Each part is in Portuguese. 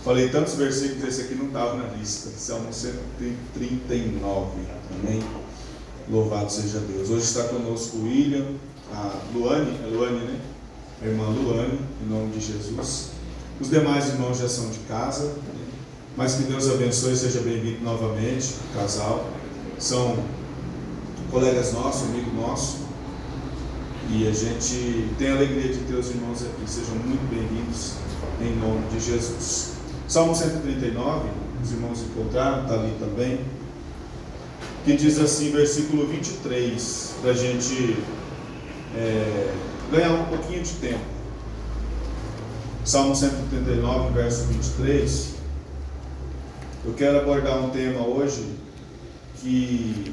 Falei tantos versículos, esse aqui não estava na lista. Salmo 139. Amém? Louvado seja Deus. Hoje está conosco o William, a Luane, né? A irmã Luane, em nome de Jesus. Os demais irmãos já são de casa, mas que Deus abençoe e seja bem-vindo novamente, casal. São colegas nossos, amigo nosso, e a gente tem a alegria de ter os irmãos aqui. Sejam muito bem-vindos em nome de Jesus. Salmo 139, os irmãos encontraram, está ali também, que diz assim, versículo 23, para a gente ganhar um pouquinho de tempo. Salmo 139, verso 23. Eu quero abordar um tema hoje que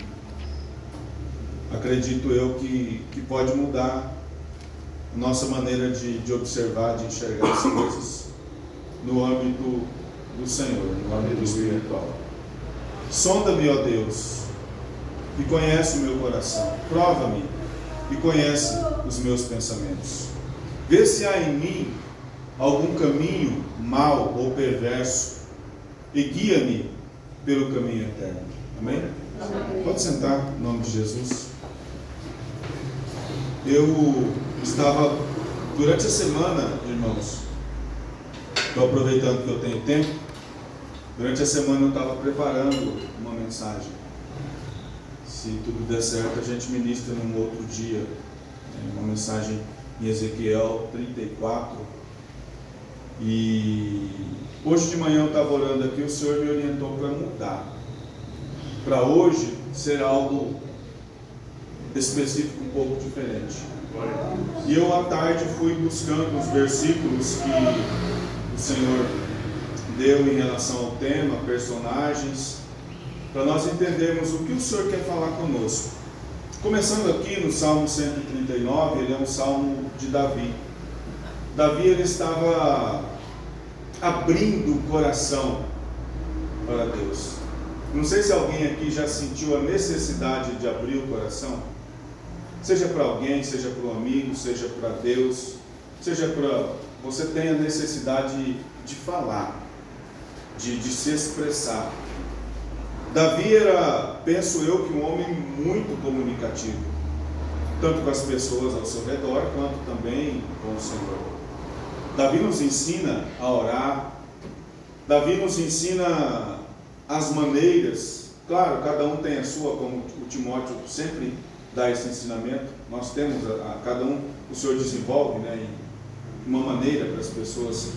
acredito eu que pode mudar a nossa maneira de observar, de enxergar as coisas no âmbito do Senhor, no âmbito espiritual. Sonda-me, ó Deus, e conhece o meu coração. Prova-me e conhece os meus pensamentos. Vê se há em mim algum caminho mau ou perverso e guia-me pelo caminho eterno. Amém? Amém. Pode sentar, em nome de Jesus. Eu estava, durante a semana, irmãos, estou aproveitando que eu tenho tempo, durante a semana eu estava preparando uma mensagem. Se tudo der certo, a gente ministra num outro dia, uma mensagem em Ezequiel 34. E hoje de manhã eu estava orando aqui, o Senhor me orientou para mudar, para hoje ser algo específico, um pouco diferente. E eu à tarde fui buscando os versículos que o Senhor deu em relação ao tema, personagens, para nós entendermos o que o Senhor quer falar conosco. Começando aqui no Salmo 139, ele é um salmo de Davi. Davi, ele estava abrindo o coração para Deus. Não sei se alguém aqui já sentiu a necessidade de abrir o coração, seja para alguém, seja para um amigo, seja para Deus, seja para... Você tem a necessidade de falar, de se expressar. Davi era, penso eu, que um homem muito comunicativo, tanto com as pessoas ao seu redor, quanto também com o Senhor. Davi nos ensina a orar, Davi nos ensina as maneiras, claro, cada um tem a sua, como o Timóteo sempre dá esse ensinamento, nós temos a cada um, o Senhor desenvolve, uma maneira para as pessoas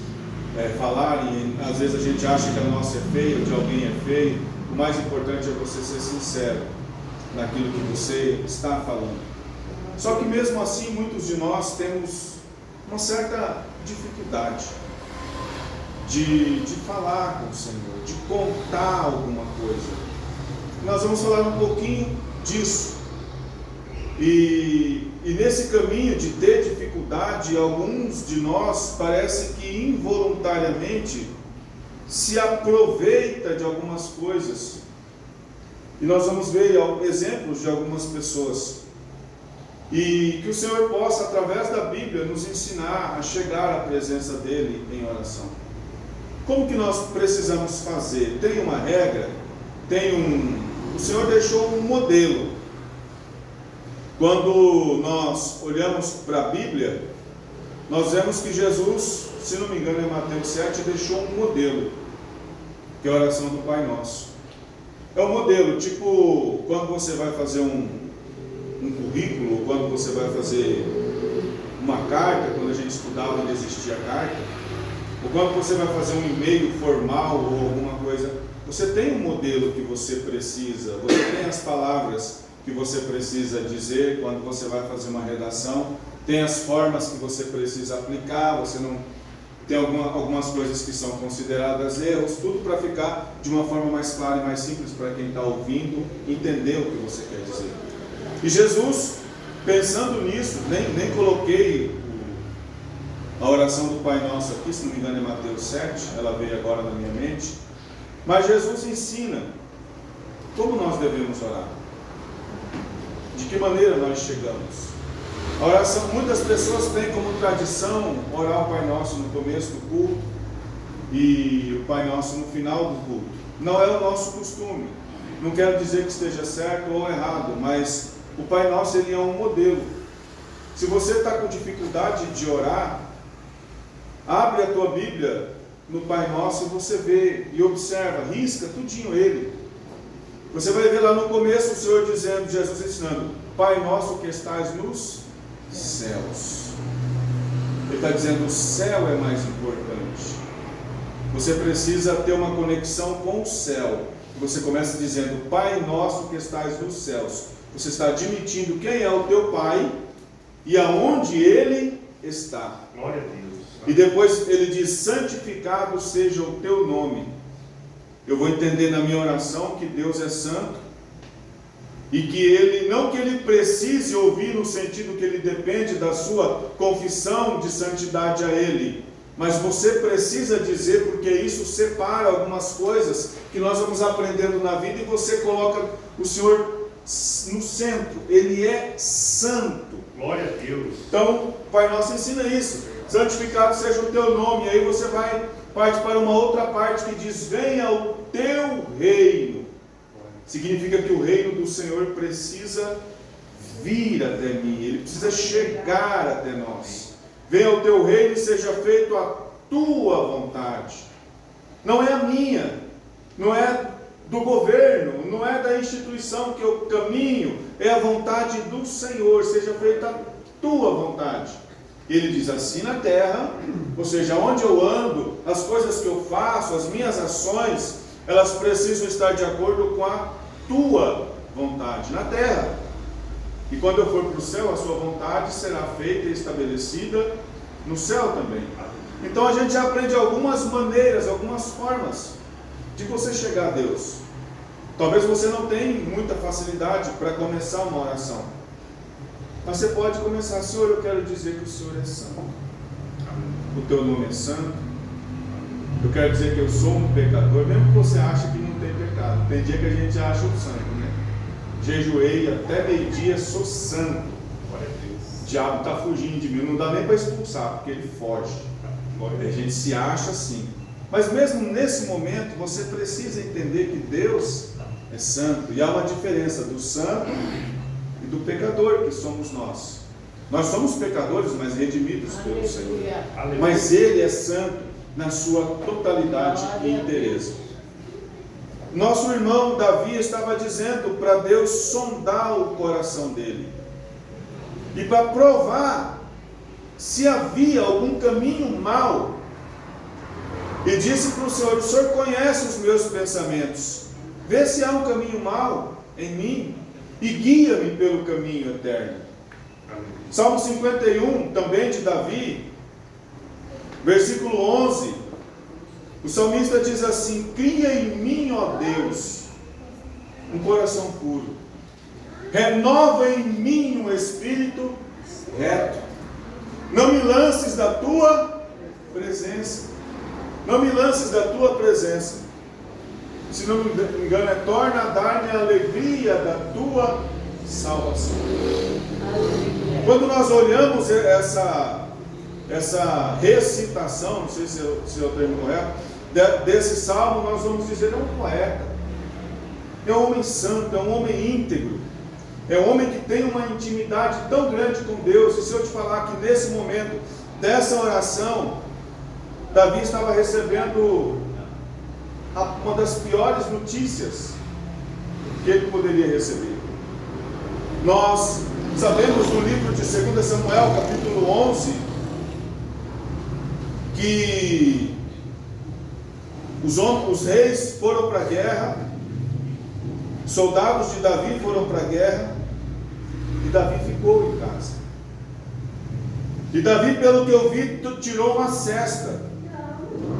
falarem. Às vezes a gente acha que a nossa é feia, de alguém é feio. O mais importante é você ser sincero naquilo que você está falando. Só que mesmo assim, muitos de nós temos uma certa dificuldade de falar com o Senhor, de contar alguma coisa. Nós vamos falar um pouquinho disso. E nesse caminho de ter dificuldade, alguns de nós parece que involuntariamente se aproveita de algumas coisas. E nós vamos ver exemplos de algumas pessoas. E que o Senhor possa, através da Bíblia, nos ensinar a chegar à presença dEle em oração. Como que nós precisamos fazer? Tem uma regra, o Senhor deixou um modelo. Quando nós olhamos para a Bíblia, nós vemos que Jesus, se não me engano é Mateus 7, deixou um modelo, que é a oração do Pai Nosso. É um modelo, tipo, quando você vai fazer um currículo, ou quando você vai fazer uma carta, quando a gente estudava ainda existia carta, ou quando você vai fazer um e-mail formal ou alguma coisa, você tem um modelo que você precisa, você tem as palavras que você precisa dizer quando você vai fazer uma redação, tem as formas que você precisa aplicar, você não tem algumas coisas que são consideradas erros, tudo para ficar de uma forma mais clara e mais simples para quem está ouvindo entender o que você quer dizer. E Jesus, pensando nisso, nem coloquei a oração do Pai Nosso aqui, se não me engano é Mateus 7, ela veio agora na minha mente, mas Jesus ensina como nós devemos orar. De que maneira nós chegamos? A oração, muitas pessoas têm como tradição orar o Pai Nosso no começo do culto, e o Pai Nosso no final do culto. Não é o nosso costume. Não quero dizer que esteja certo ou errado, mas o Pai Nosso, ele é um modelo. Se você está com dificuldade de orar, abre a tua Bíblia no Pai Nosso e você vê e observa, risca tudinho ele. Você vai ver lá no começo o Senhor dizendo, Jesus ensinando, Pai Nosso que estás nos céus. Ele está dizendo, o céu é mais importante. Você precisa ter uma conexão com o céu. Você começa dizendo, Pai Nosso que estás nos céus. Você está admitindo quem é o teu Pai e aonde Ele está. Glória a Deus. E depois ele diz, santificado seja o teu nome. Eu vou entender na minha oração que Deus é santo e que Ele, não que Ele precise ouvir no sentido que Ele depende da sua confissão de santidade a Ele, mas você precisa dizer, porque isso separa algumas coisas que nós vamos aprendendo na vida e você coloca o Senhor no centro. Ele é santo. Glória a Deus. Então, o Pai Nosso ensina isso. Santificado seja o teu nome. E aí você parte para uma outra parte que diz, venha o teu reino. Significa que o reino do Senhor precisa vir até mim. Ele precisa chegar até nós. Venha o teu reino e seja feito a tua vontade. Não é a minha, não é do governo, não é da instituição que eu caminho, é a vontade do Senhor, seja feita a tua vontade. Ele diz assim na terra, ou seja, onde eu ando, as coisas que eu faço, as minhas ações, elas precisam estar de acordo com a tua vontade na terra. E quando eu for para o céu, a sua vontade será feita e estabelecida no céu também. Então a gente já aprende algumas maneiras, algumas formas de você chegar a Deus. Talvez você não tenha muita facilidade para começar uma oração, mas você pode começar, Senhor, eu quero dizer que o Senhor é santo, o teu nome é santo, eu quero dizer que eu sou um pecador, mesmo que você ache que não tem pecado. Tem dia que a gente acha o santo, né? Jejuei até meio-dia, sou santo. O diabo está fugindo de mim, não dá nem para expulsar, porque ele foge. A gente se acha assim. Mas mesmo nesse momento, você precisa entender que Deus é santo. E há uma diferença do santo e do pecador, que somos nós. Nós somos pecadores, mas redimidos pelo Senhor. Mas Ele é santo na sua totalidade e inteireza. Nosso irmão Davi estava dizendo para Deus sondar o coração dele. E para provar se havia algum caminho mau. E disse para o Senhor conhece os meus pensamentos. Vê se há um caminho mau em mim e guia-me pelo caminho eterno. Salmo 51, também de Davi, versículo 11, o salmista diz assim, cria em mim, ó Deus, um coração puro, renova em mim um espírito reto, não me lances da tua presença, não me lances da tua presença, se não me engano torna a dar-me a alegria da tua salvação. Quando nós olhamos essa recitação, não sei se é o termo correto, desse salmo, nós vamos dizer, é um poeta, é um homem santo, é um homem íntegro, é um homem que tem uma intimidade tão grande com Deus. E se eu te falar que nesse momento dessa oração, Davi estava recebendo uma das piores notícias que ele poderia receber. Nós sabemos no livro de 2 Samuel, capítulo 11, que os reis foram para a guerra, soldados de Davi foram para a guerra, e Davi ficou em casa. E Davi, pelo que eu vi, tirou uma sesta.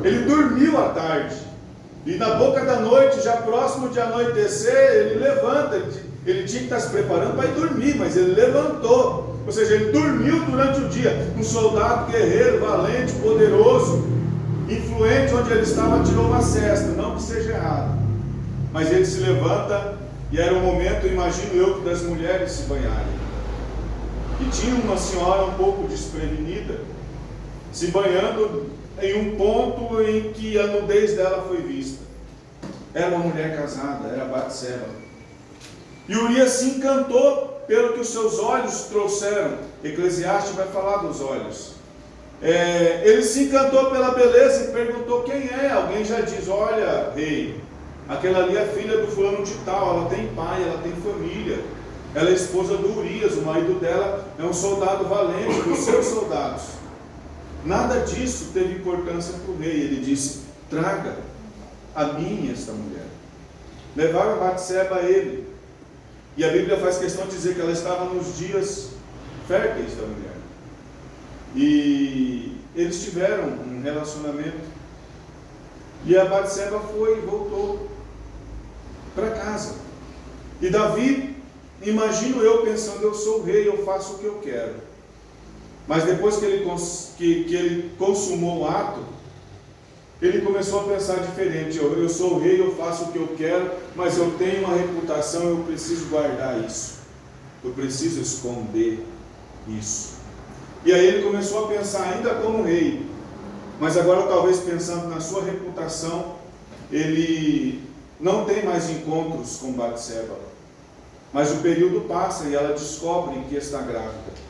Ele dormiu à tarde, e na boca da noite, já próximo de anoitecer, ele levanta. Ele tinha que estar se preparando para ir dormir, mas ele levantou. Ou seja, ele dormiu durante o dia. Um soldado guerreiro, valente, poderoso, influente, onde ele estava, tirou uma sesta. Não que seja errado, mas ele se levanta, e era o momento, imagino eu, das mulheres se banharem. E tinha uma senhora um pouco desprevenida, se banhando em um ponto em que a nudez dela foi vista. Era uma mulher casada, era Batseba. E Urias se encantou pelo que os seus olhos trouxeram. Eclesiastes vai falar dos olhos. Ele se encantou pela beleza e perguntou quem é. Alguém já diz: olha, rei, aquela ali é filha do fulano de tal, ela tem pai, ela tem família, ela é esposa do Urias, o marido dela é um soldado valente, dos seus soldados. Nada disso teve importância para o rei. Ele disse: traga a mim esta mulher. Levaram a Batseba a ele. E a Bíblia faz questão de dizer que ela estava nos dias férteis da mulher. E eles tiveram um relacionamento. E a Batseba foi e voltou para casa. E Davi, imagino eu pensando: eu sou o rei, eu faço o que eu quero. Mas depois que ele consumou o ato, ele começou a pensar diferente. Eu sou o rei, eu faço o que eu quero, mas eu tenho uma reputação, eu preciso guardar isso. Eu preciso esconder isso. E aí ele começou a pensar ainda como rei, mas agora talvez pensando na sua reputação, ele não tem mais encontros com Batseba. Mas o período passa e ela descobre que está grávida.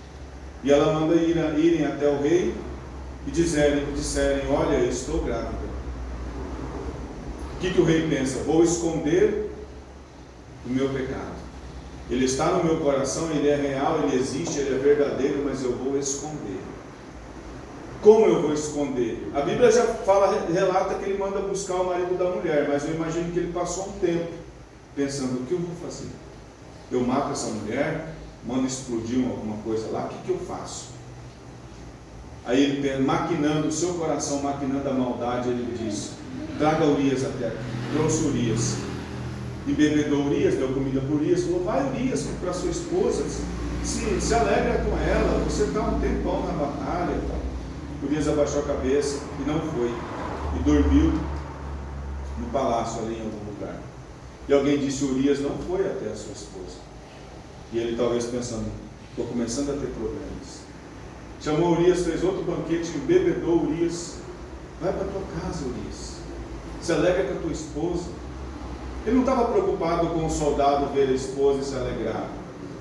E ela manda irem até o rei e disserem: olha, eu estou grávida. O que o rei pensa? Vou esconder o meu pecado. Ele está no meu coração, ele é real, ele existe, ele é verdadeiro, mas eu vou esconder. Como eu vou esconder? A Bíblia já relata que ele manda buscar o marido da mulher, mas eu imagino que ele passou um tempo pensando: o que eu vou fazer? Eu mato essa mulher, mando explodir alguma coisa lá, o que eu faço? Aí ele, maquinando o seu coração, maquinando a maldade, ele diz: traga Urias até aqui. Trouxe Urias. Embebedou Urias, deu comida para Urias, falou: vai Urias, para sua esposa, se alegra com ela, você está um tempão na batalha. Urias abaixou a cabeça e não foi. E dormiu no palácio ali em algum lugar. E alguém disse: Urias não foi até a sua esposa. E ele talvez pensando: estou começando a ter problemas. Chamou Urias, fez outro banquete, embebedou Urias. Vai para a tua casa, Urias. Se alegra com a tua esposa. Ele não estava preocupado com o soldado ver a esposa e se alegrar.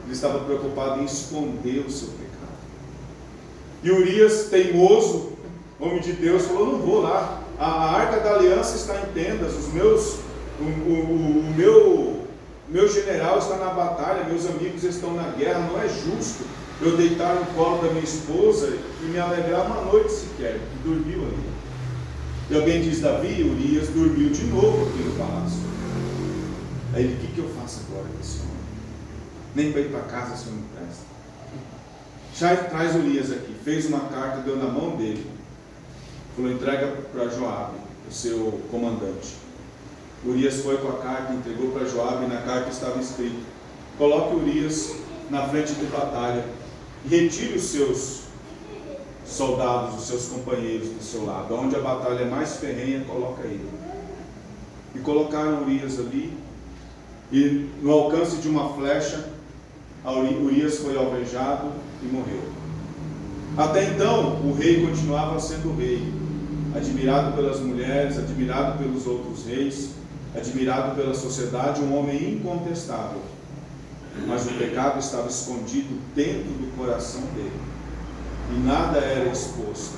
Ele estava preocupado em esconder o seu pecado. E Urias, teimoso, homem de Deus, falou: não vou lá. A arca da aliança está em tendas. O meu general está na batalha. Meus amigos estão na guerra. Não é justo eu deitar no colo da minha esposa e me alegrar uma noite sequer. E dormiu ali. E alguém diz: Davi, Urias dormiu de novo aqui no palácio. Aí ele: o que eu faço agora com esse homem? Nem para ir para casa esse homem presta. Traz Urias aqui. Fez uma carta, deu na mão dele. Falou: entrega para Joabe, o seu comandante. Urias foi com a carta, entregou para Joabe, e na carta estava escrito: coloque Urias na frente de batalha e retire os seus soldados, os seus companheiros do seu lado. Onde a batalha é mais ferrenha, coloca ele. E colocaram Urias ali, e no alcance de uma flecha, Urias foi alvejado e morreu. Até então, o rei continuava sendo rei, admirado pelas mulheres, admirado pelos outros reis, admirado pela sociedade, um homem incontestável. Mas o pecado estava escondido dentro do coração dele, e nada era exposto.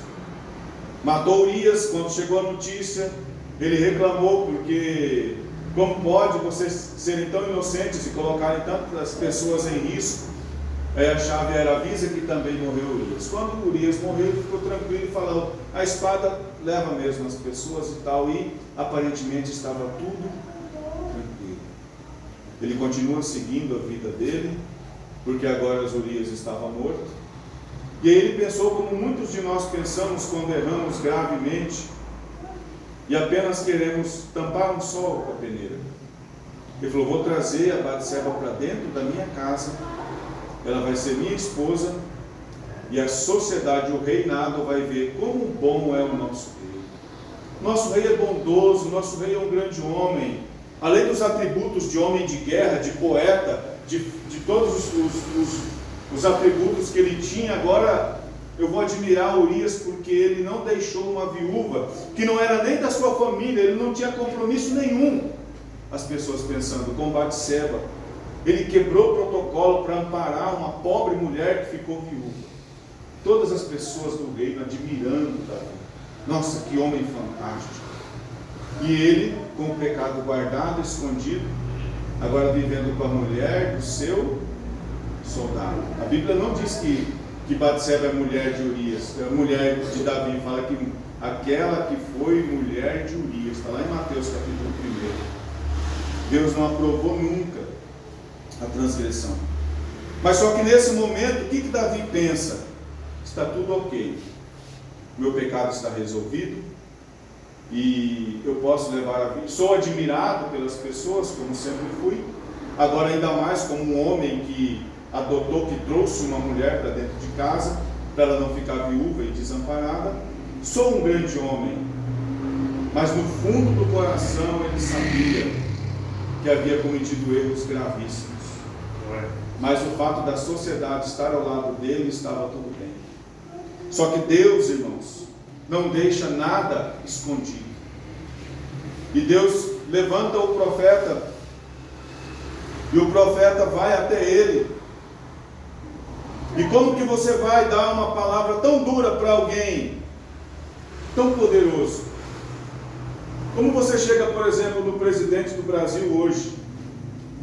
Matou Urias. Quando chegou a notícia, ele reclamou, porque como pode vocês serem tão inocentes e colocarem tantas pessoas em risco? Aí a chave era: avisa que também morreu Urias. Quando Urias morreu, ele ficou tranquilo e falou: a espada leva mesmo as pessoas e tal, e aparentemente estava tudo tranquilo. Ele continua seguindo a vida dele, porque agora Urias estava morto. E aí ele pensou como muitos de nós pensamos quando erramos gravemente e apenas queremos tampar um sol com a peneira. Ele falou: vou trazer a Batseba para dentro da minha casa, ela vai ser minha esposa, e a sociedade, o reinado vai ver como bom é o nosso rei. Nosso rei é bondoso, nosso rei é um grande homem. Além dos atributos de homem de guerra, de poeta, de todos os atributos que ele tinha, agora eu vou admirar Urias porque ele não deixou uma viúva que não era nem da sua família, ele não tinha compromisso nenhum. As pessoas pensando, com Batseba, ele quebrou o protocolo para amparar uma pobre mulher que ficou viúva. Todas as pessoas do reino admirando Davi. Nossa, que homem fantástico. E ele, com o pecado guardado, escondido, agora vivendo com a mulher do seu soldado. A Bíblia não diz que Batseba é mulher de Urias, é mulher de Davi, fala que aquela que foi mulher de Urias, está lá em Mateus capítulo 1. Deus não aprovou nunca a transgressão. Mas só que nesse momento, o que Davi pensa? Está tudo ok, meu pecado está resolvido, e eu posso levar a vida. Sou admirado pelas pessoas, como sempre fui, agora ainda mais como um homem que adotou, que trouxe uma mulher para dentro de casa, para ela não ficar viúva e desamparada. Sou um grande homem, mas no fundo do coração ele sabia que havia cometido erros gravíssimos. Mas o fato da sociedade estar ao lado dele, estava tudo bem. Só que Deus, irmãos, não deixa nada escondido. E Deus levanta o profeta, e o profeta vai até ele. E como que você vai dar uma palavra tão dura para alguém, tão poderoso? Como você chega, por exemplo, no presidente do Brasil hoje?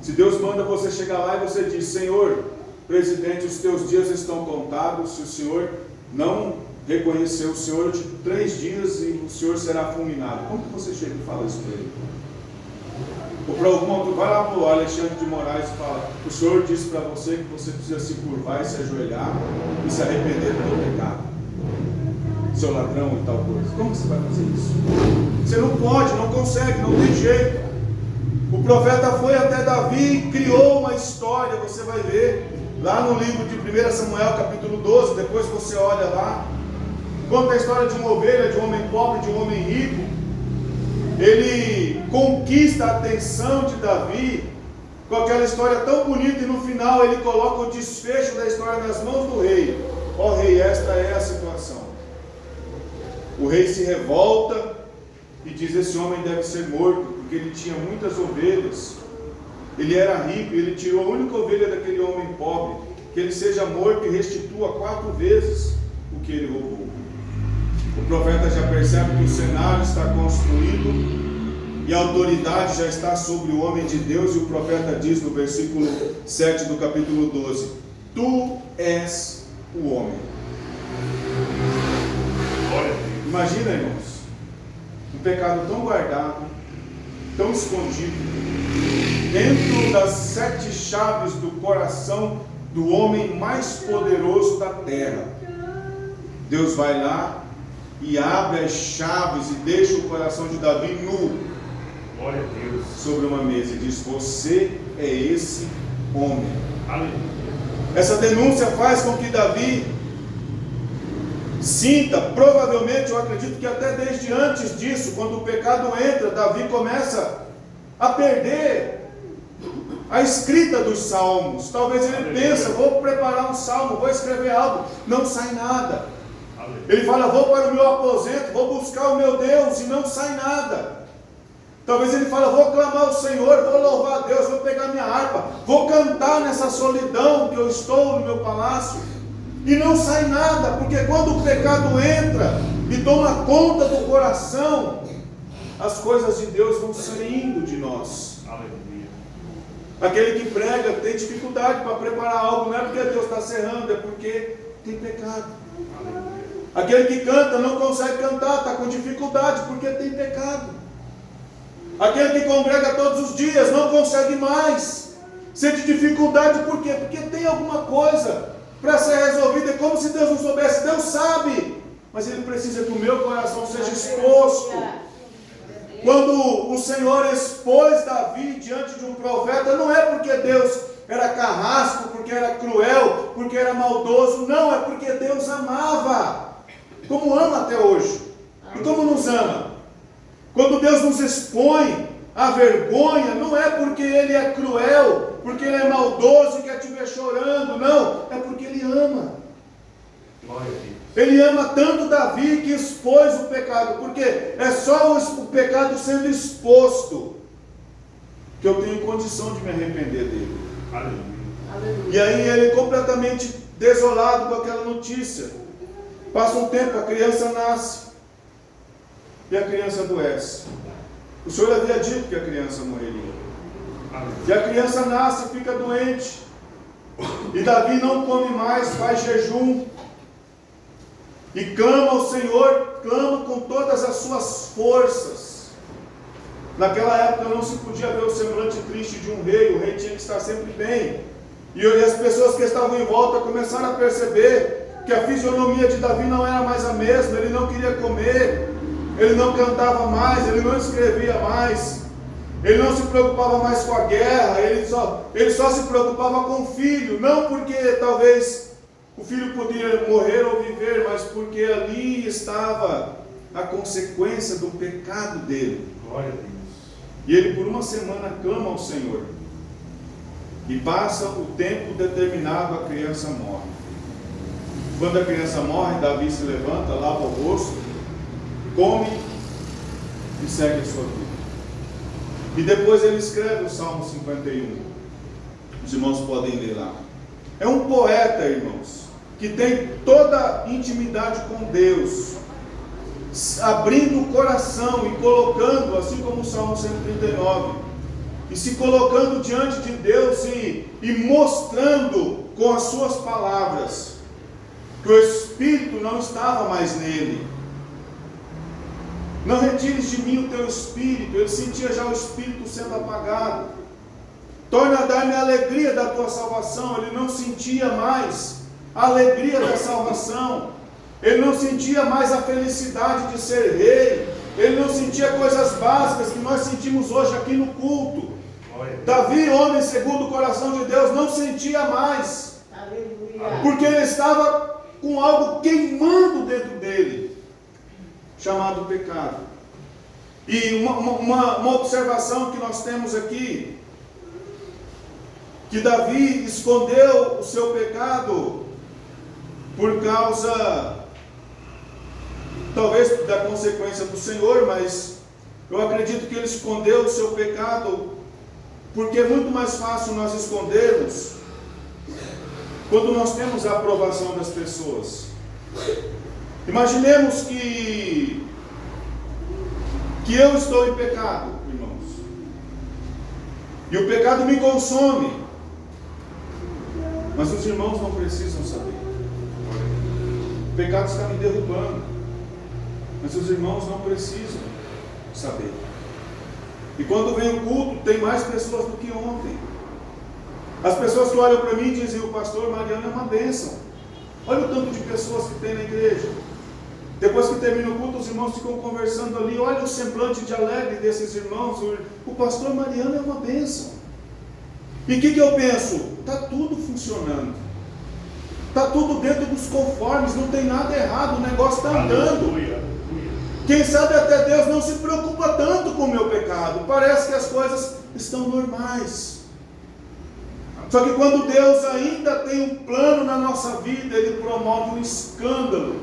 Se Deus manda você chegar lá e você diz: Senhor, presidente, os teus dias estão contados, se o Senhor não reconhecer o Senhor, eu te dou 3 dias e o Senhor será fulminado. Como que você chega e fala isso para ele? Ou para algum outro, vai lá para o Alexandre de Moraes e fala: o Senhor disse para você que você precisa se curvar e se ajoelhar e se arrepender do teu pecado, seu ladrão e tal coisa. Como que você vai fazer isso? Você não pode, não consegue, não tem jeito. O profeta foi até Davi e criou uma história, você vai ver lá no livro de 1 Samuel capítulo 12, depois você olha lá, conta a história de uma ovelha, de um homem pobre, de um homem rico. Ele conquista a atenção de Davi com aquela história tão bonita, e no final ele coloca o desfecho da história nas mãos do rei. Ó rei, esta é a situação. O rei se revolta e diz: esse homem deve ser morto, porque ele tinha muitas ovelhas, ele era rico, ele tirou a única ovelha daquele homem pobre, que ele seja morto e restitua 4 vezes o que ele roubou. O profeta já percebe que o cenário está construído e a autoridade já está sobre o homem de Deus, e o profeta diz no versículo 7 do capítulo 12: tu és o homem. Imagina, irmãos, um pecado tão guardado, tão escondido, dentro das 7 chaves do coração do homem mais poderoso da terra. Deus vai lá e abre as chaves e deixa o coração de Davi nu, glória a Deus, sobre uma mesa, e diz: você é esse homem. Aleluia. Essa denúncia faz com que Davi sinta, provavelmente, eu acredito que até desde antes disso, quando o pecado entra, Davi começa a perder a escrita dos salmos. Talvez ele pense: vou preparar um salmo, vou escrever algo, não sai nada. Ele fala: vou para o meu aposento, vou buscar o meu Deus, e não sai nada. Talvez ele fala: vou clamar ao Senhor, vou louvar a Deus, vou pegar minha harpa, vou cantar nessa solidão que eu estou no meu palácio, e não sai nada, porque quando o pecado entra e toma conta do coração, as coisas de Deus vão saindo de nós. Aleluia. Aquele que prega tem dificuldade para preparar algo, não é porque Deus está cerrando, é porque tem pecado. Aleluia. Aquele que canta não consegue cantar, está com dificuldade porque tem pecado. Aquele que congrega todos os dias não consegue mais, sente dificuldade, por quê? Porque tem alguma coisa para ser resolvida. É como se Deus não soubesse. Deus sabe, mas Ele precisa que o meu coração seja exposto. Quando o Senhor expôs Davi diante de um profeta, não é porque Deus era carrasco, porque era cruel, porque era maldoso, não, é porque Deus amava, como ama até hoje. E como nos ama? Quando Deus nos expõe à vergonha, não é porque Ele é cruel, porque Ele é maldoso e quer te ver chorando, não, é porque Ele ama. Glória a Deus. Ele ama tanto Davi que expôs o pecado, porque é só o pecado sendo exposto que eu tenho condição de me arrepender dele. Aleluia. E aí ele completamente desolado com aquela notícia. Passa um tempo, a criança nasce e a criança adoece. O Senhor havia dito que a criança morreria. E a criança nasce e fica doente. E Davi não come mais, faz jejum. E clama ao Senhor, clama com todas as suas forças. Naquela época não se podia ver o semblante triste de um rei, o rei tinha que estar sempre bem. E as pessoas que estavam em volta começaram a perceber que a fisionomia de Davi não era mais a mesma, ele não queria comer, ele não cantava mais, ele não escrevia mais, ele não se preocupava mais com a guerra, ele só se preocupava com o filho, não porque talvez o filho podia morrer ou viver, mas porque ali estava a consequência do pecado dele. Glória a Deus. E ele por uma semana clama ao Senhor. E passa o tempo determinado, a criança morre. Quando a criança morre, Davi se levanta, lava o rosto, come e segue a sua vida. E depois ele escreve o Salmo 51. Os irmãos podem ler lá. É um poeta, irmãos, que tem toda a intimidade com Deus, abrindo o coração e colocando, assim como o Salmo 139, e se colocando diante de Deus e mostrando com as suas palavras que o Espírito não estava mais nele. Não retires de mim o teu Espírito. Ele sentia já o Espírito sendo apagado. Torna a dar-me a alegria da tua salvação. Ele não sentia mais a alegria da salvação. Ele não sentia mais a felicidade de ser rei. Ele não sentia coisas básicas que nós sentimos hoje aqui no culto. Davi, homem segundo o coração de Deus, não sentia mais. Aleluia. Porque ele estava com algo queimando dentro dele, chamado pecado. E uma observação que nós temos aqui, que Davi escondeu o seu pecado por causa, talvez da consequência do Senhor, mas eu acredito que ele escondeu o seu pecado porque é muito mais fácil nós escondermos quando nós temos a aprovação das pessoas. Imaginemos que eu estou em pecado, irmãos, e o pecado me consome, mas os irmãos não precisam saber. O pecado está me derrubando, mas os irmãos não precisam saber. E quando vem o culto, tem mais pessoas do que ontem. As pessoas que olham para mim e dizem: o pastor Mariano é uma bênção. Olha o tanto de pessoas que tem na igreja. Depois que termina o culto, os irmãos ficam conversando ali. Olha o semblante de alegre desses irmãos. O pastor Mariano é uma bênção. E o que eu penso? Está tudo funcionando. Está tudo dentro dos conformes. Não tem nada errado. O negócio está andando. Quem sabe até Deus não se preocupa tanto com o meu pecado. Parece que as coisas estão normais. Só que quando Deus ainda tem um plano na nossa vida, Ele promove um escândalo.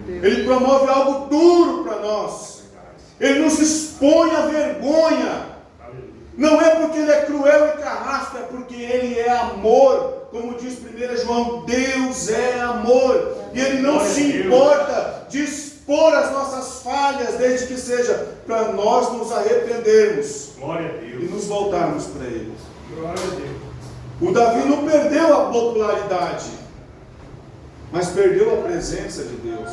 Ele promove algo duro para nós. Ele nos expõe à vergonha. Não é porque Ele é cruel e carrasco, é porque Ele é amor. Como diz 1 João, Deus é amor. E Ele não se importa de expor as nossas falhas, desde que seja para nós nos arrependermos. Glória a Deus. E nos voltarmos para Ele. Glória a Deus. O Davi não perdeu a popularidade, mas perdeu a presença de Deus.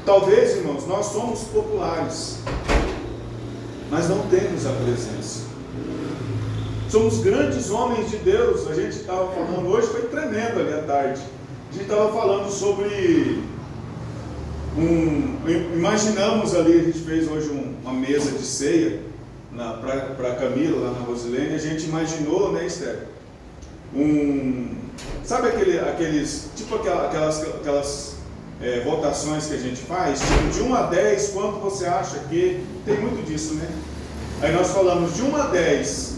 Talvez, irmãos, nós somos populares, mas não temos a presença. Somos grandes homens de Deus. A gente estava falando hoje, foi tremendo ali à tarde. A gente estava falando sobre imaginamos ali, a gente fez hoje uma mesa de ceia para a Camila, lá na Rosilene. A gente imaginou, né, Esther? Sabe aqueles, tipo aquelas votações que a gente faz, tipo de 1 a 10, quanto você acha que, tem muito disso, né? Aí nós falamos de 1 a 10,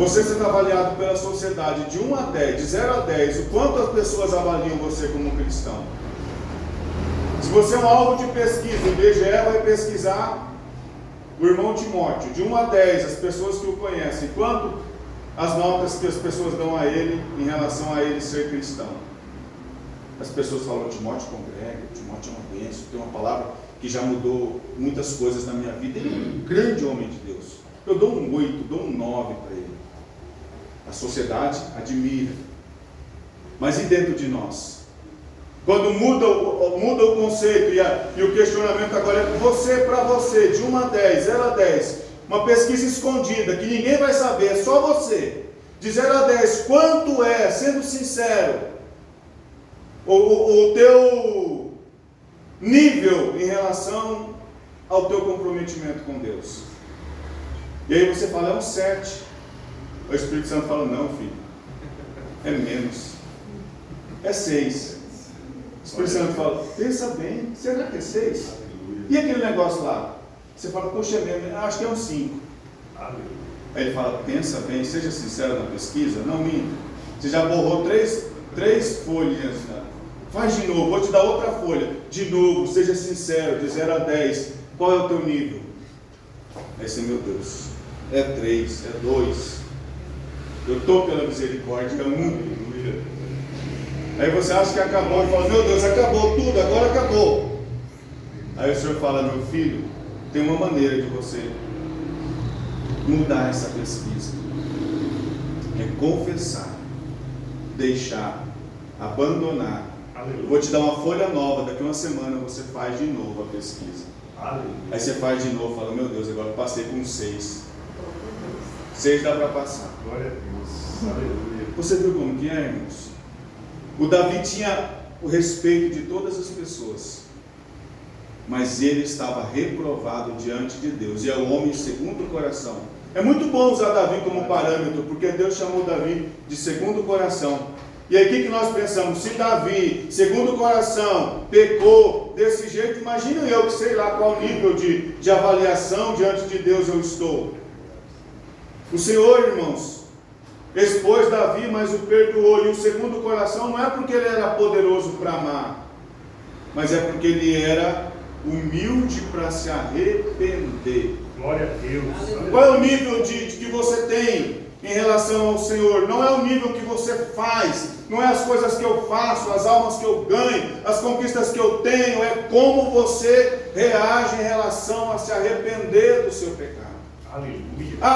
Você sendo avaliado pela sociedade de 1 a 10, de 0 a 10, o quanto as pessoas avaliam você como cristão? Se você é um alvo de pesquisa, o IBGE vai pesquisar o irmão Timóteo, de 1 a 10, as pessoas que o conhecem, quanto as notas que as pessoas dão a ele em relação a ele ser cristão? As pessoas falam: Timóteo congrega, Timóteo é uma bênção, tem uma palavra que já mudou muitas coisas na minha vida, ele é um grande homem de Deus. Eu dou um 8, dou um 9 para ele. A sociedade admira. Mas e dentro de nós? Quando muda o conceito e o questionamento agora é você para você, de 1 a 10, 0 a 10, uma pesquisa escondida que ninguém vai saber, é só você. De 0 a 10, quanto é, sendo sincero, o teu nível em relação ao teu comprometimento com Deus? E aí você fala: é um 7. O Espírito Santo fala: não, filho, é menos, é 6. O Espírito Santo fala: pensa bem, será que é 6? E aquele negócio lá? Você fala: poxa, é mesmo, acho que é um 5. Aí ele fala: pensa bem, seja sincero na pesquisa, não minta. Você já borrou três folhinhas, né? Faz de novo, vou te dar outra folha. De novo, seja sincero, de 0 a 10, qual é o teu nível? Aí você: meu Deus, é 3, é 2. Eu estou pela misericórdia, é 1. Aí você acha que acabou e fala: meu Deus, acabou tudo, agora acabou. Aí o Senhor fala: meu filho, tem uma maneira de você mudar essa pesquisa. É confessar, deixar, abandonar. Eu vou te dar uma folha nova, daqui a uma semana você faz de novo a pesquisa. Aí você faz de novo, fala: meu Deus, agora eu passei com 6. 6 dá para passar. Glória a Deus. Aleluia. Você viu como que é, irmãos? O Davi tinha o respeito de todas as pessoas, mas ele estava reprovado diante de Deus, e é o homem segundo o coração. É muito bom usar Davi como parâmetro, porque Deus chamou Davi de segundo o coração. E aí o que nós pensamos? Se Davi, segundo o coração, pecou desse jeito, imagina eu que sei lá qual nível de avaliação diante de Deus eu estou. O Senhor, irmãos, expôs Davi, mas o perdoou. E o segundo coração não é porque ele era poderoso para amar, mas é porque ele era humilde para se arrepender. Glória a Deus. Qual é o nível que você tem em relação ao Senhor? Não é o nível que você faz, não é as coisas que eu faço, as almas que eu ganho, as conquistas que eu tenho, é como você reage em relação a se arrepender do seu pecado. Aleluia.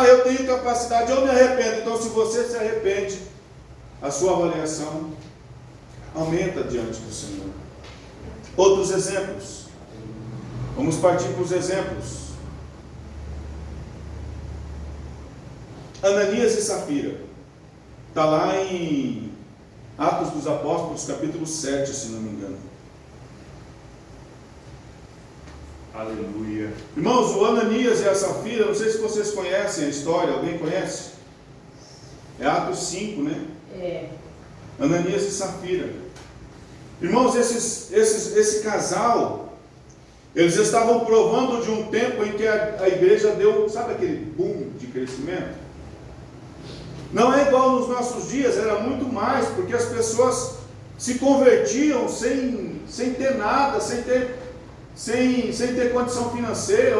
Eu tenho capacidade, eu me arrependo. Então, se você se arrepende, a sua avaliação aumenta diante do Senhor. Outros exemplos. Vamos partir para os exemplos. Ananias e Safira. Está lá em Atos dos Apóstolos, capítulo 7, se não me engano. Aleluia. Irmãos, o Ananias e a Safira, não sei se vocês conhecem a história, alguém conhece? É Atos 5, né? É. Ananias e Safira. Irmãos, esse casal, eles estavam provando de um tempo em que a igreja deu, sabe aquele boom de crescimento? Não é igual nos nossos dias, era muito mais, porque as pessoas se convertiam sem ter nada, sem ter condição financeira.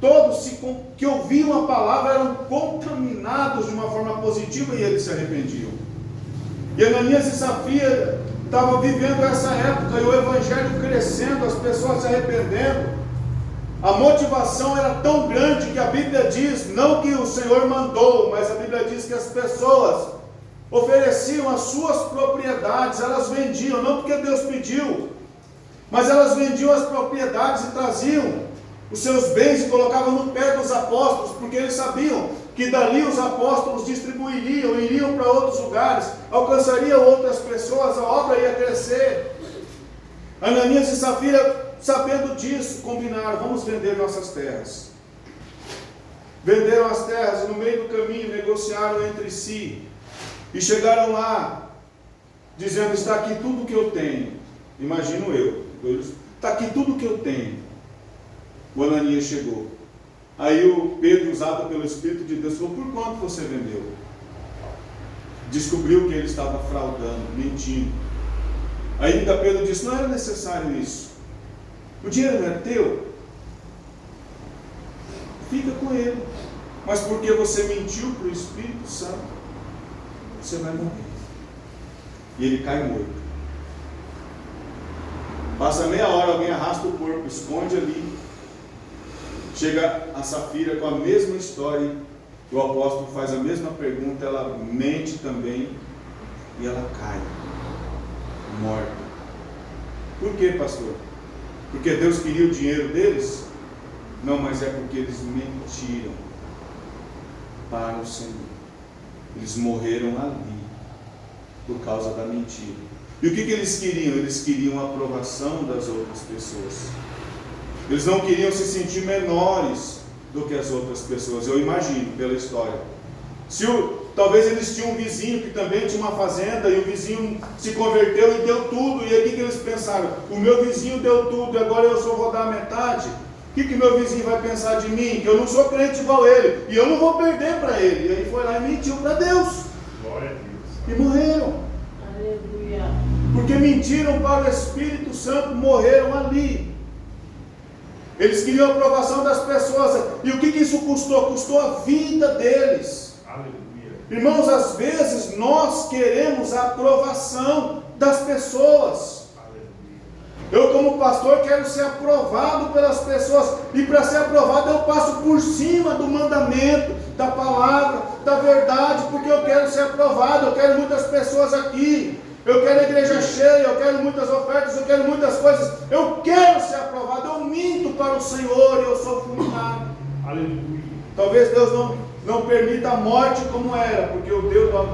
Todos que ouviam a palavra eram contaminados de uma forma positiva e eles se arrependiam. E Ananias e Safira estavam vivendo essa época e o evangelho crescendo, as pessoas se arrependendo. A motivação era tão grande que a Bíblia diz, não que o Senhor mandou, mas a Bíblia diz que as pessoas ofereciam as suas propriedades, elas vendiam, não porque Deus pediu, mas elas vendiam as propriedades e traziam os seus bens e colocavam no pé dos apóstolos, porque eles sabiam que dali os apóstolos distribuiriam, iriam para outros lugares, alcançariam outras pessoas, a obra ia crescer. Ananias e Safira, sabendo disso, combinaram, vamos vender nossas terras. Venderam as terras e no meio do caminho negociaram entre si, e chegaram lá, dizendo, está aqui tudo que eu tenho. Imagino eu, está aqui tudo que eu tenho. O Ananias chegou. Aí o Pedro, usado pelo Espírito de Deus, falou, por quanto você vendeu? descobriu que ele estava fraudando, mentindo. Aí ainda Pedro disse: não era necessário isso. O dinheiro não é teu? Fica com ele. Mas porque você mentiu para o Espírito Santo, você vai morrer. E ele cai morto. Passa meia hora, alguém arrasta o corpo, esconde ali. Chega a Safira com a mesma história. O apóstolo faz a mesma pergunta, ela mente também. E ela cai, morta. Por quê, pastor? Porque Deus queria o dinheiro deles? Não, mas é porque eles mentiram para o Senhor. Eles morreram ali, por causa da mentira. E o que eles queriam? Eles queriam a aprovação das outras pessoas. Eles não queriam se sentir menores do que as outras pessoas. Eu imagino, pela história. Talvez eles tinham um vizinho que também tinha uma fazenda, e o vizinho se converteu e deu tudo. E aí o que eles pensaram? O meu vizinho deu tudo, e agora eu só vou dar metade? O que meu vizinho vai pensar de mim? Que eu não sou crente igual ele, e eu não vou perder para ele. E aí foi lá e mentiu para Deus. Glória a Deus. E morreram. Aleluia. Porque mentiram para o Espírito Santo, morreram ali. Eles queriam a aprovação das pessoas. E o que isso custou? Custou a vida deles. Aleluia. Irmãos, às vezes nós queremos a aprovação das pessoas. Eu, como pastor, quero ser aprovado pelas pessoas. E para ser aprovado eu passo por cima do mandamento, da palavra, da verdade, porque eu quero ser aprovado. Eu quero muitas pessoas aqui. Eu quero a igreja cheia, eu quero muitas ofertas, eu quero muitas coisas. Eu quero ser aprovado. Eu minto para o Senhor e eu sou fulminado. Aleluia. Talvez Deus não permita a morte como era, porque o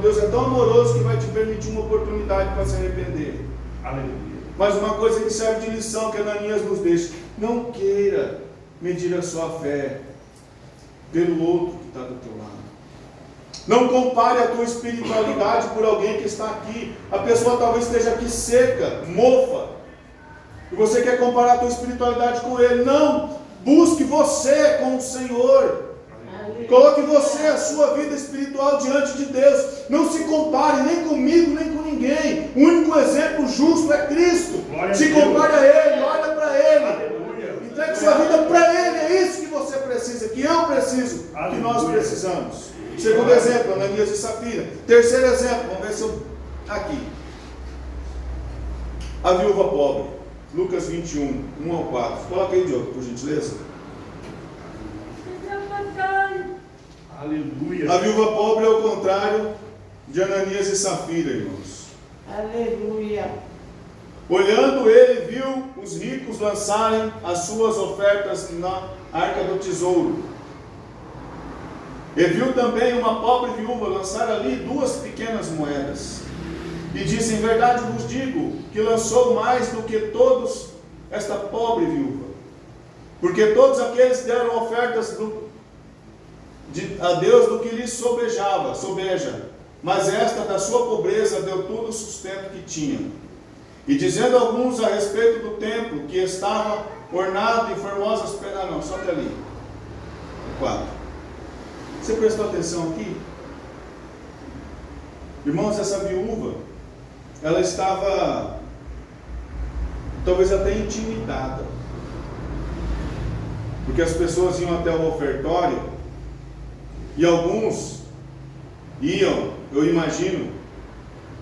Deus é tão amoroso que vai te permitir uma oportunidade para se arrepender. Aleluia. Mas uma coisa que serve de lição que Ananias nos deixa: não queira medir a sua fé pelo outro que está do teu lado. Não compare a tua espiritualidade por alguém que está aqui. A pessoa talvez esteja aqui seca, mofa, e você quer comparar a tua espiritualidade com ele. Não, busque você com o Senhor. Coloque você, a sua vida espiritual diante de Deus. Não se compare nem comigo, nem com ninguém. O único exemplo justo é Cristo. Se compare a Ele, olha para Ele. Aleluia. Entregue sua vida para Ele. É isso que você precisa, que eu preciso, que nós precisamos. Segundo exemplo, Ananias e Safira. Terceiro exemplo, vamos ver se eu... Aqui. A viúva pobre. Lucas 21, 1 ao 4. Coloca aí, Diogo, por gentileza. Aleluia. A viúva pobre é o contrário de Ananias e Safira, irmãos. Aleluia. Olhando ele, viu os ricos lançarem as suas ofertas na arca do tesouro. E viu também uma pobre viúva lançar ali 2 pequenas moedas. E disse: em verdade vos digo, que lançou mais do que todos esta pobre viúva. Porque todos aqueles deram ofertas a Deus do que lhes sobeja, mas esta da sua pobreza deu todo o sustento que tinha. E dizendo alguns a respeito do templo, que estava ornado em formosas pedras. Ah não, só até ali. 4. Você prestou atenção aqui? Irmãos, essa viúva, ela estava talvez até intimidada, porque as pessoas iam até o ofertório, e alguns iam, eu imagino,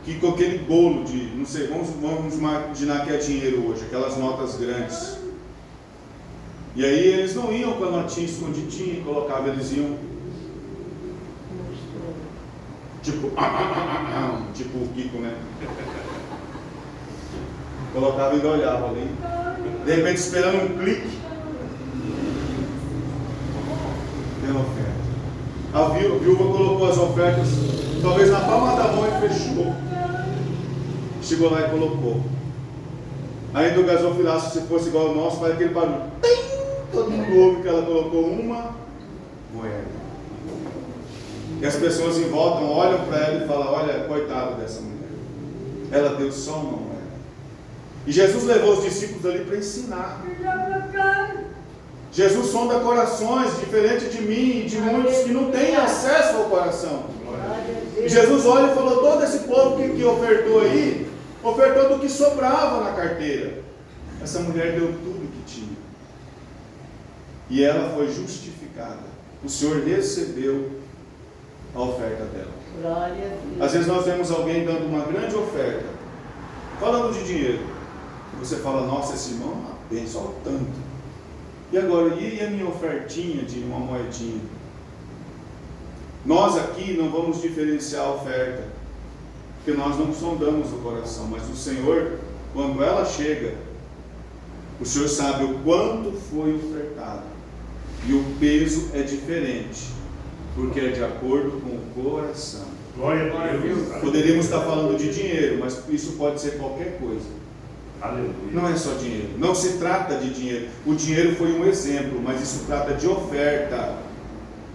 que com aquele bolo de, não sei, vamos imaginar que é dinheiro hoje, aquelas notas grandes. E aí eles não iam com a notinha escondidinha e colocavam, eles iam tipo, tipo o Kiko, né? Colocava e ainda olhava ali, de repente esperando um clique, deu oferta. A viúva colocou as ofertas, talvez na palma da mão, e fechou. Chegou lá e colocou. Ainda o gasofilaço, se fosse igual ao nosso, faz aquele barulho. Todo mundo ouve que ela colocou uma moeda. E as pessoas em volta olham para ela e falam: olha, coitada dessa mulher. Ela deu só uma moeda. E Jesus levou os discípulos ali para ensinar. Jesus sonda corações, diferente de mim e de muitos que não têm acesso ao coração. E Jesus olha e falou: todo esse povo que ofertou aí, ofertou do que sobrava na carteira. Essa mulher deu tudo que tinha. E ela foi justificada. O Senhor recebeu a oferta dela. Glória a Deus. Às vezes nós vemos alguém dando uma grande oferta, falando de dinheiro. E você fala: nossa, esse irmão abençoa tanto. E agora, e a minha ofertinha de uma moedinha? Nós aqui não vamos diferenciar a oferta, porque nós não sondamos o coração, mas o Senhor, quando ela chega, o Senhor sabe o quanto foi ofertado, e o peso é diferente, porque é de acordo com o coração. Glória a Deus. Poderíamos estar falando de dinheiro, mas isso pode ser qualquer coisa. Aleluia. Não é só dinheiro, não se trata de dinheiro. O dinheiro foi um exemplo, mas isso trata de oferta.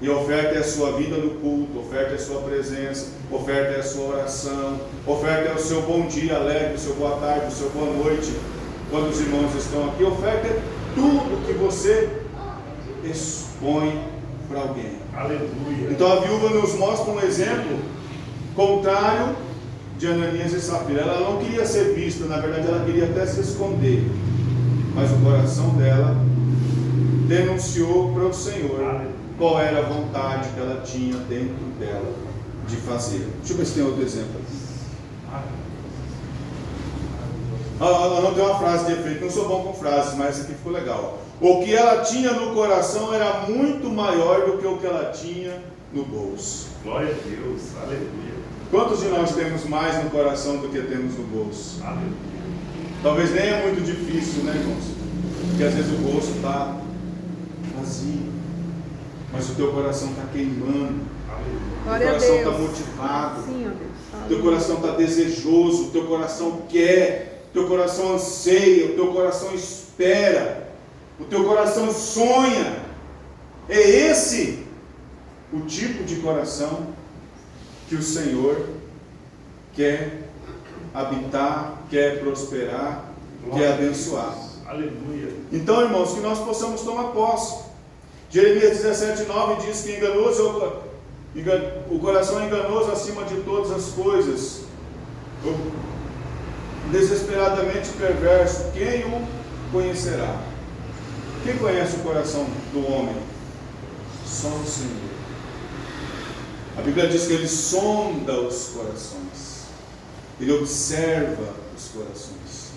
E oferta é a sua vida no culto, oferta é a sua presença, oferta é a sua oração, oferta é o seu bom dia alegre, o seu boa tarde, o seu boa noite, quando os irmãos estão aqui. Oferta é tudo que você expõe para alguém. Aleluia. Então a viúva nos mostra um exemplo contrário de Ananias e Safira. Ela não queria ser vista, na verdade ela queria até se esconder, mas o coração dela denunciou para o Senhor qual era a vontade que ela tinha dentro dela de fazer. Deixa eu ver se tem outro exemplo aqui. Ela não tem uma frase de efeito, não sou bom com frases, mas essa aqui ficou legal. O que ela tinha no coração era muito maior do que o que ela tinha no bolso. Glória a Deus. Aleluia. Quantos de nós temos mais no coração do que temos no bolso? Aleluia. Talvez nem é muito difícil, né, irmãos? Porque às vezes o bolso está vazio, mas o teu coração está queimando. Aleluia. O Glória a coração está Deus. motivado. Sim, ó Deus. O teu coração está desejoso. O teu coração quer. O teu coração anseia. O teu coração espera. O teu coração sonha. É esse o tipo de coração que o Senhor quer habitar, quer prosperar, quer abençoar. Aleluia. Então, irmãos, que nós possamos tomar posse. Jeremias 17:9 diz que o coração é enganoso acima de todas as coisas, desesperadamente perverso, quem o conhecerá? Quem conhece o coração do homem? Só o Senhor. A Bíblia diz que Ele sonda os corações, Ele observa os corações.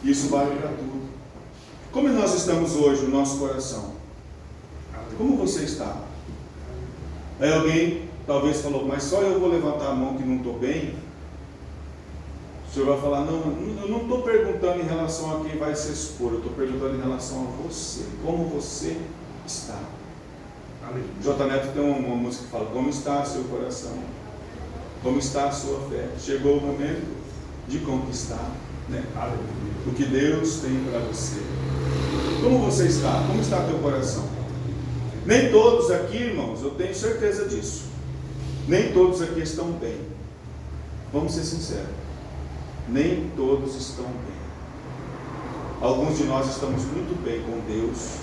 Isso vale para tudo. Como nós estamos hoje, o nosso coração? Como você está? Aí alguém talvez falou: mas só eu vou levantar a mão que não estou bem? O Senhor vai falar: não, eu não estou perguntando em relação a quem vai se expor, eu estou perguntando em relação a você. Como você está? J. Neto tem uma música que fala: como está seu coração? Como está a sua fé? Chegou o momento de conquistar, né? O que Deus tem para você. Como você está? Como está teu coração? Nem todos aqui, irmãos, eu tenho certeza disso, nem todos aqui estão bem. Vamos ser sinceros, nem todos estão bem. Alguns de nós estamos muito bem com Deus,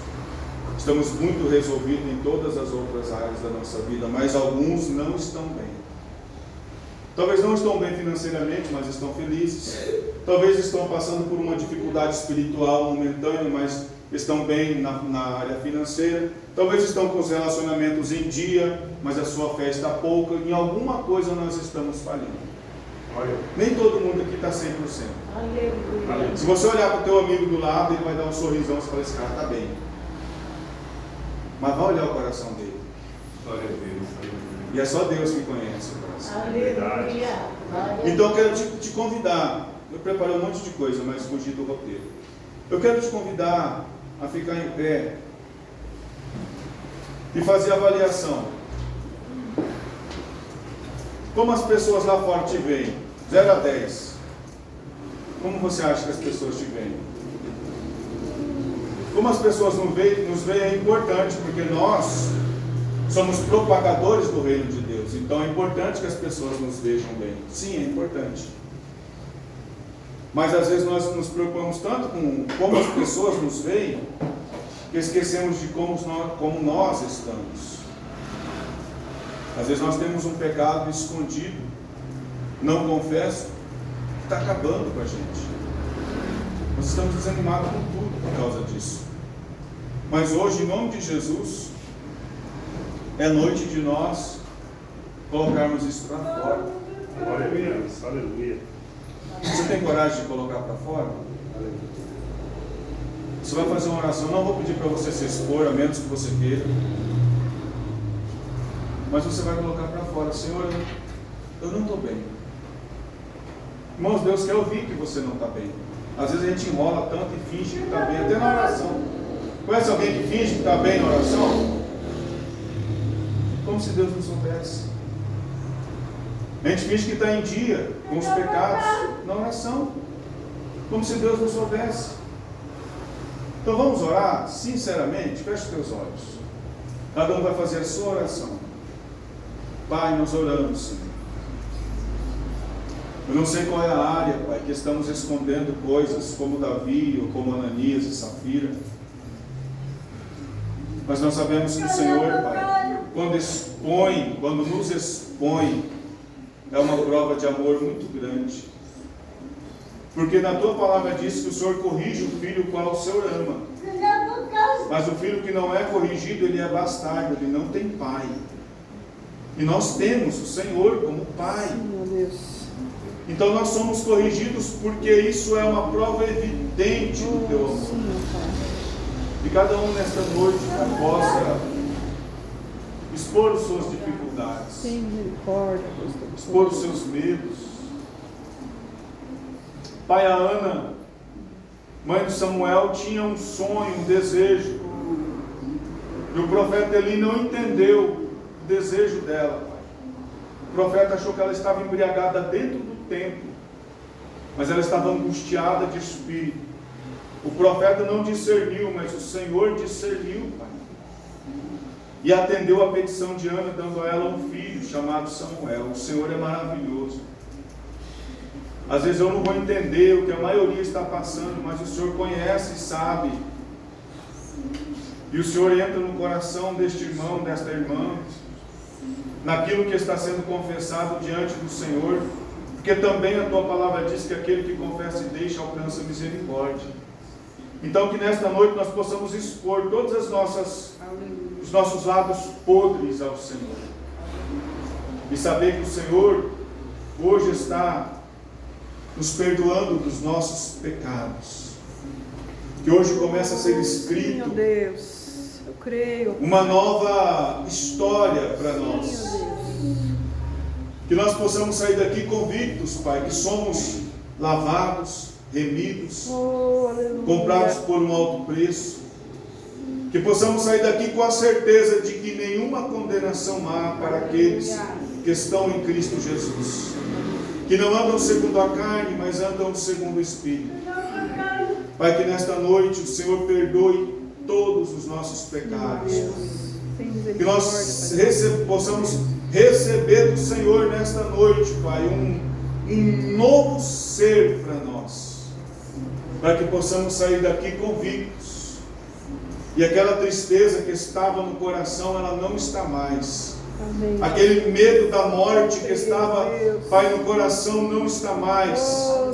estamos muito resolvidos em todas as outras áreas da nossa vida, mas alguns não estão bem. Talvez não estão bem financeiramente, mas estão felizes. Talvez estão passando por uma dificuldade espiritual momentânea, mas estão bem na área financeira. Talvez estão com os relacionamentos em dia, mas a sua fé está pouca. Em alguma coisa nós estamos falhando. Nem todo mundo aqui está 100%. Aleluia. Se você olhar para o teu amigo do lado, ele vai dar um sorrisão, você fala: esse cara está bem. Mas vai olhar o coração dele. Glória a Deus. E é só Deus que conhece o coração. Aleluia. Então eu quero te convidar. Eu preparei um monte de coisa, mas fugi do roteiro. Eu quero te convidar a ficar em pé e fazer a avaliação. Como as pessoas lá fora te veem? 0 a 10. Como você acha que as pessoas te veem? Como as pessoas nos veem é importante, porque nós somos propagadores do reino de Deus. Então é importante que as pessoas nos vejam bem. Sim, é importante. Mas às vezes nós nos preocupamos tanto com como as pessoas nos veem, que esquecemos de como nós estamos. Às vezes nós temos um pecado escondido, não confesso, que está acabando com a gente. Nós estamos desanimados com tudo por causa disso. Mas hoje, em nome de Jesus, é noite de nós colocarmos isso para fora. Glória a Deus. Aleluia. Você tem coragem de colocar para fora? Você vai fazer uma oração. Não vou pedir para você se expor, a menos que você queira. Mas você vai colocar para fora: Senhor, eu não estou bem. Irmãos, Deus quer ouvir que você não está bem. Às vezes a gente enrola tanto e finge que está bem, até na oração. Conhece alguém que finge que está bem na oração? Como se Deus não soubesse. A gente finge que está em dia com os pecados na oração, como se Deus não soubesse. Então vamos orar sinceramente. Feche os teus olhos. Cada um vai fazer a sua oração. Pai, nós oramos, Senhor. Eu não sei qual é a área, Pai, que estamos escondendo coisas como Davi ou como Ananias e Safira. Mas nós sabemos que o Senhor, Pai, quando nos expõe, é uma prova de amor muito grande. Porque na tua palavra diz que o Senhor corrige o filho qual o Senhor ama. Mas o filho que não é corrigido, ele é bastardo, ele não tem pai. E nós temos o Senhor como pai. Então nós somos corrigidos porque isso é uma prova evidente do teu amor. E cada um nesta noite possa expor as suas dificuldades, expor os seus medos. Pai, a Ana, mãe de Samuel, tinha um sonho, um desejo. E o profeta Eli não entendeu o desejo dela, pai. O profeta achou que ela estava embriagada dentro do templo, mas ela estava angustiada de espírito. O profeta não discerniu, mas o Senhor discerniu, pai. E atendeu a petição de Ana, dando a ela um filho chamado Samuel. O Senhor é maravilhoso. Às vezes eu não vou entender o que a maioria está passando, mas o Senhor conhece e sabe. E o Senhor entra no coração deste irmão, desta irmã, naquilo que está sendo confessado diante do Senhor, porque também a tua palavra diz que aquele que confessa e deixa alcança misericórdia. Então que nesta noite nós possamos expor todas os nossos lados podres ao Senhor, e saber que o Senhor hoje está nos perdoando dos nossos pecados, que hoje começa a ser escrito uma nova história para nós, que nós possamos sair daqui convictos, Pai, que somos lavados, remidos, comprados por um alto preço, que possamos sair daqui com a certeza de que nenhuma condenação há para aqueles que estão em Cristo Jesus, que não andam segundo a carne, mas andam segundo o Espírito. Pai, que nesta noite o Senhor perdoe todos os nossos pecados, que nós possamos receber do Senhor nesta noite, Pai, um novo ser para nós, para que possamos sair daqui convictos, e aquela tristeza que estava no coração, ela não está mais. Amém. Aquele medo da morte que estava, Pai, no coração não está mais.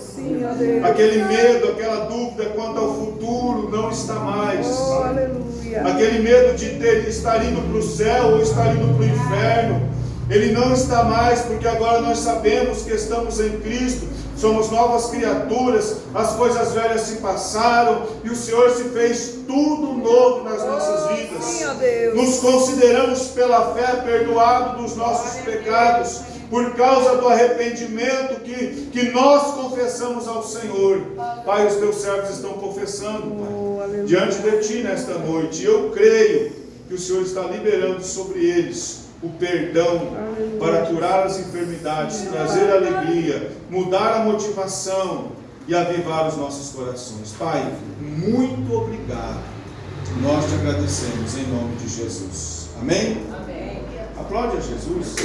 Sim, aquele medo, aquela dúvida quanto ao futuro não está mais. Aquele medo de estar indo para o céu ou estar indo para o inferno, ele não está mais, porque agora nós sabemos que estamos em Cristo, somos novas criaturas, as coisas velhas se passaram e o Senhor se fez tudo novo nas nossas vidas. Sim, nos consideramos pela fé perdoados dos nossos pecados, por causa do arrependimento que nós confessamos ao Senhor. Pai, os teus servos estão confessando, Pai, diante de Ti nesta noite, e eu creio que o Senhor está liberando sobre eles o perdão para curar as enfermidades, trazer alegria, mudar a motivação e avivar os nossos corações. Pai, muito obrigado. Nós te agradecemos em nome de Jesus. Amém? Amém. Aplaude a Jesus.